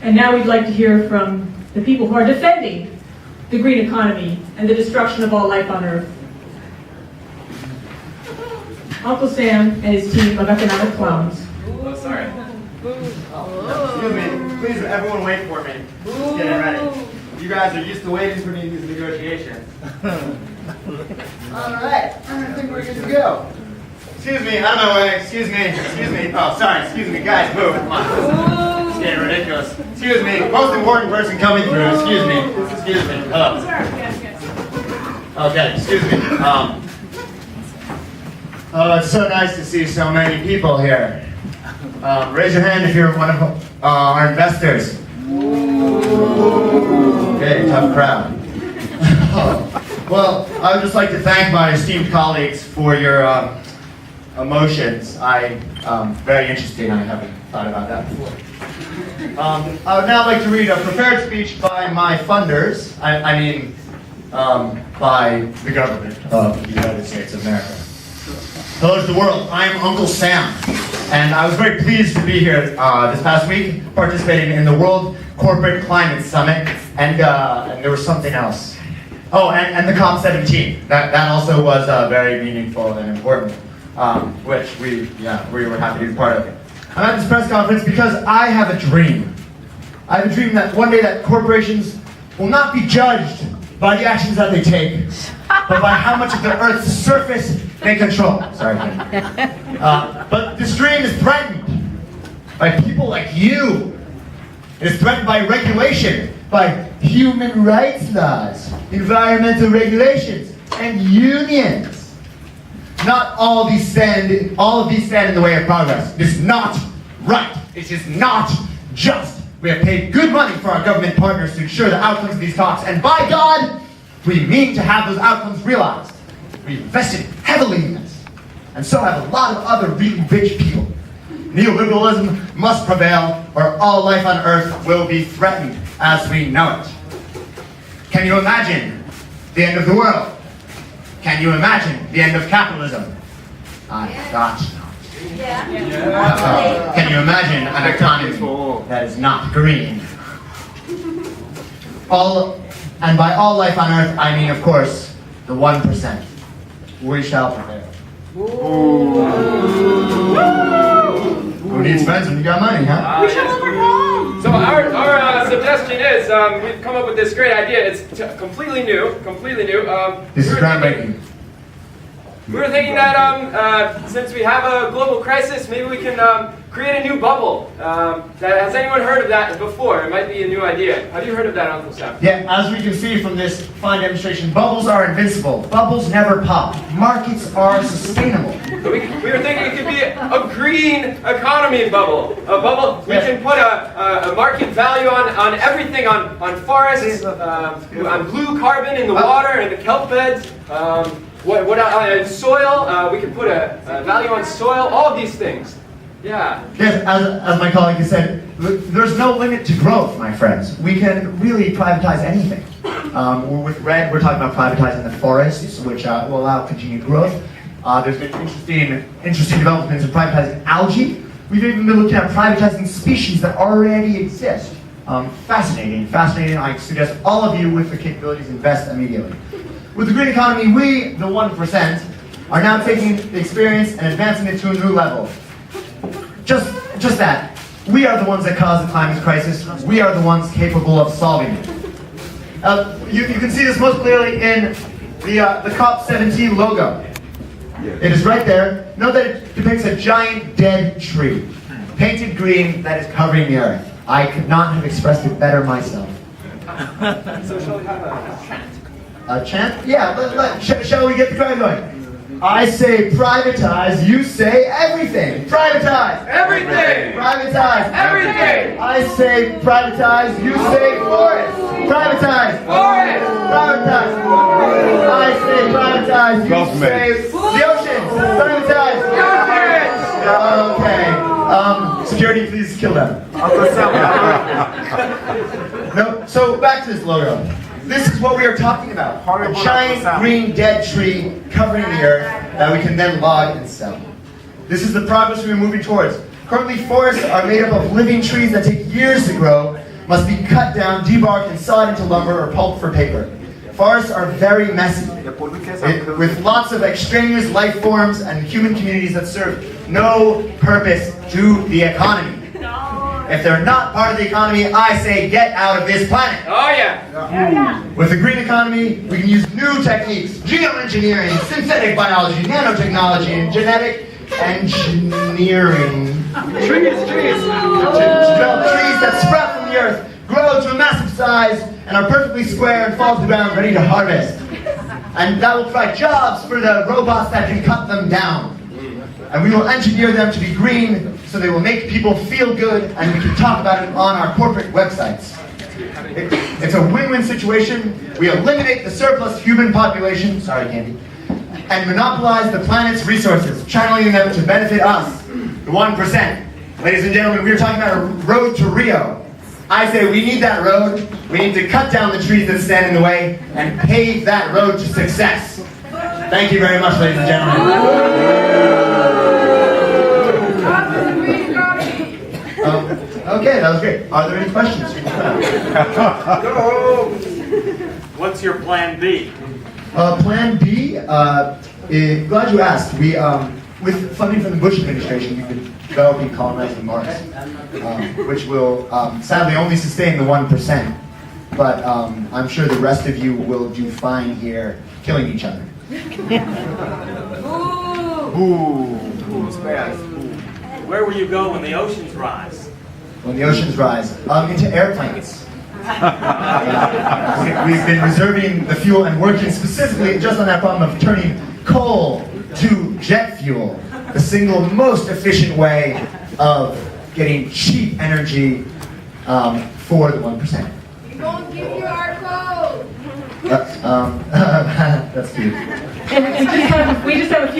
And now we'd like to hear from the people who are defending the green economy and the destruction of all life on Earth. Uncle Sam and his team of economic clowns. Oh, sorry. Excuse me. Please, everyone wait for me. Just getting ready. You guys are used to waiting for me in these negotiations. All right. I think we're good to go. Excuse me, out of my way. Excuse me. Oh, sorry. Excuse me. Guys, move. Come on. It's getting ridiculous. Excuse me. Most important person coming through. Excuse me. Hello. Okay, excuse me. Oh, it's so nice to see so many people here. Raise your hand if you're one of our investors. Okay, tough crowd. Well, I would just like to thank my esteemed colleagues for your emotions. Very interesting. I haven't thought about that before. I would now like to read a prepared speech by my funders. By the government of the United States of America. Hello to the world. I am Uncle Sam, and I was very pleased to be here this past week, participating in the World Corporate Climate Summit, and there was something else. Oh, and the COP17. That also was very meaningful and important, which we were happy to be part of. I'm at this press conference because I have a dream. I have a dream that one day that corporations will not be judged by the actions that they take, but by how much of the Earth's surface they control. Sorry. But this dream is threatened by people like you. It is threatened by regulation, by human rights laws, environmental regulations, and unions. Not all of these stand in the way of progress. It is not right. It is not just. We have paid good money for our government partners to ensure the outcomes of these talks, and by God, we mean to have those outcomes realized. We invested heavily in this, and so have a lot of other really rich people. Neoliberalism must prevail, or all life on Earth will be threatened as we know it. Can you imagine the end of the world? Can you imagine the end of capitalism? I thought not. Can you imagine an economy that is not green? And by all life on Earth, I mean, of course, the 1%. We shall prevail. Who needs friends when you got money, huh? We shall overcome! So our suggestion is, we've come up with this great idea. It's completely new. This is groundbreaking. We were thinking that since we have a global crisis, maybe we can create a new bubble. Has anyone heard of that before? It might be a new idea. Have you heard of that, Uncle Sam? Yeah, as we can see from this fine demonstration, bubbles are invincible. Bubbles never pop. Markets are sustainable. So we were thinking it could be a green economy bubble. A bubble we can put a market value on everything, on forests, on blue carbon in the water and the kelp beds. Soil, we can put a value on soil, all of these things. Yeah. Yes, as my colleague has said, there's no limit to growth, my friends. We can really privatize anything. With RED, we're talking about privatizing the forests, which will allow continued growth. There's been interesting developments in privatizing algae. We've even been looking at privatizing species that already exist. Fascinating. I suggest all of you with the capabilities invest immediately. With the green economy, we, the 1%, are now taking the experience and advancing it to a new level. Just that. We are the ones that caused the climate crisis. We are the ones capable of solving it. You can see this most clearly in the COP17 logo. It is right there. Note that it depicts a giant dead tree, painted green, that is covering the earth. I could not have expressed it better myself. So shall we have a chant? A chant? Yeah, shall we get the crowd going? I say privatize, you say everything. Privatize! Everything! Privatize! Everything! I say privatize, you say forest. Privatize! Forest! Privatize! I say privatize, you say the oceans. Privatize! Oceans! Okay. Security, please kill them. No. So back to this logo. This is what we are talking about. A giant green dead tree covering the earth that we can then log and sell. This is the progress we are moving towards. Currently, forests are made up of living trees that take years to grow, must be cut down, debarked, and sawed into lumber or pulp for paper. Forests are very messy, with lots of extraneous life forms and human communities that serve no purpose to the economy. If they're not part of the economy, I say get out of this planet. Oh yeah. With the green economy, we can use new techniques, geoengineering, synthetic biology, nanotechnology, and genetic engineering. Trees. To develop trees that sprout from the earth, grow to a massive size, and are perfectly square and fall to the ground ready to harvest. And that will provide jobs for the robots that can cut them down. And we will engineer them to be green so they will make people feel good, and we can talk about it on our corporate websites. It's a win-win situation. We eliminate the surplus human population, sorry Candy, and monopolize the planet's resources, channeling them to benefit us, the 1%. Ladies and gentlemen, we are talking about a road to Rio. I say we need that road. We need to cut down the trees that stand in the way and pave that road to success. Thank you very much, ladies and gentlemen. Okay, that was great. Are there any questions? What's your plan B? Plan B, glad you asked. We, with funding from the Bush administration, we've been developing colonizing Mars, which will sadly only sustain the 1%. But I'm sure the rest of you will do fine here killing each other. Where will you go when the oceans rise? When the oceans rise, into airplanes. We've been reserving the fuel and working specifically just on that problem of turning coal to jet fuel, the single most efficient way of getting cheap energy for the 1%. We won't give you our code. That's cute. And we just have a few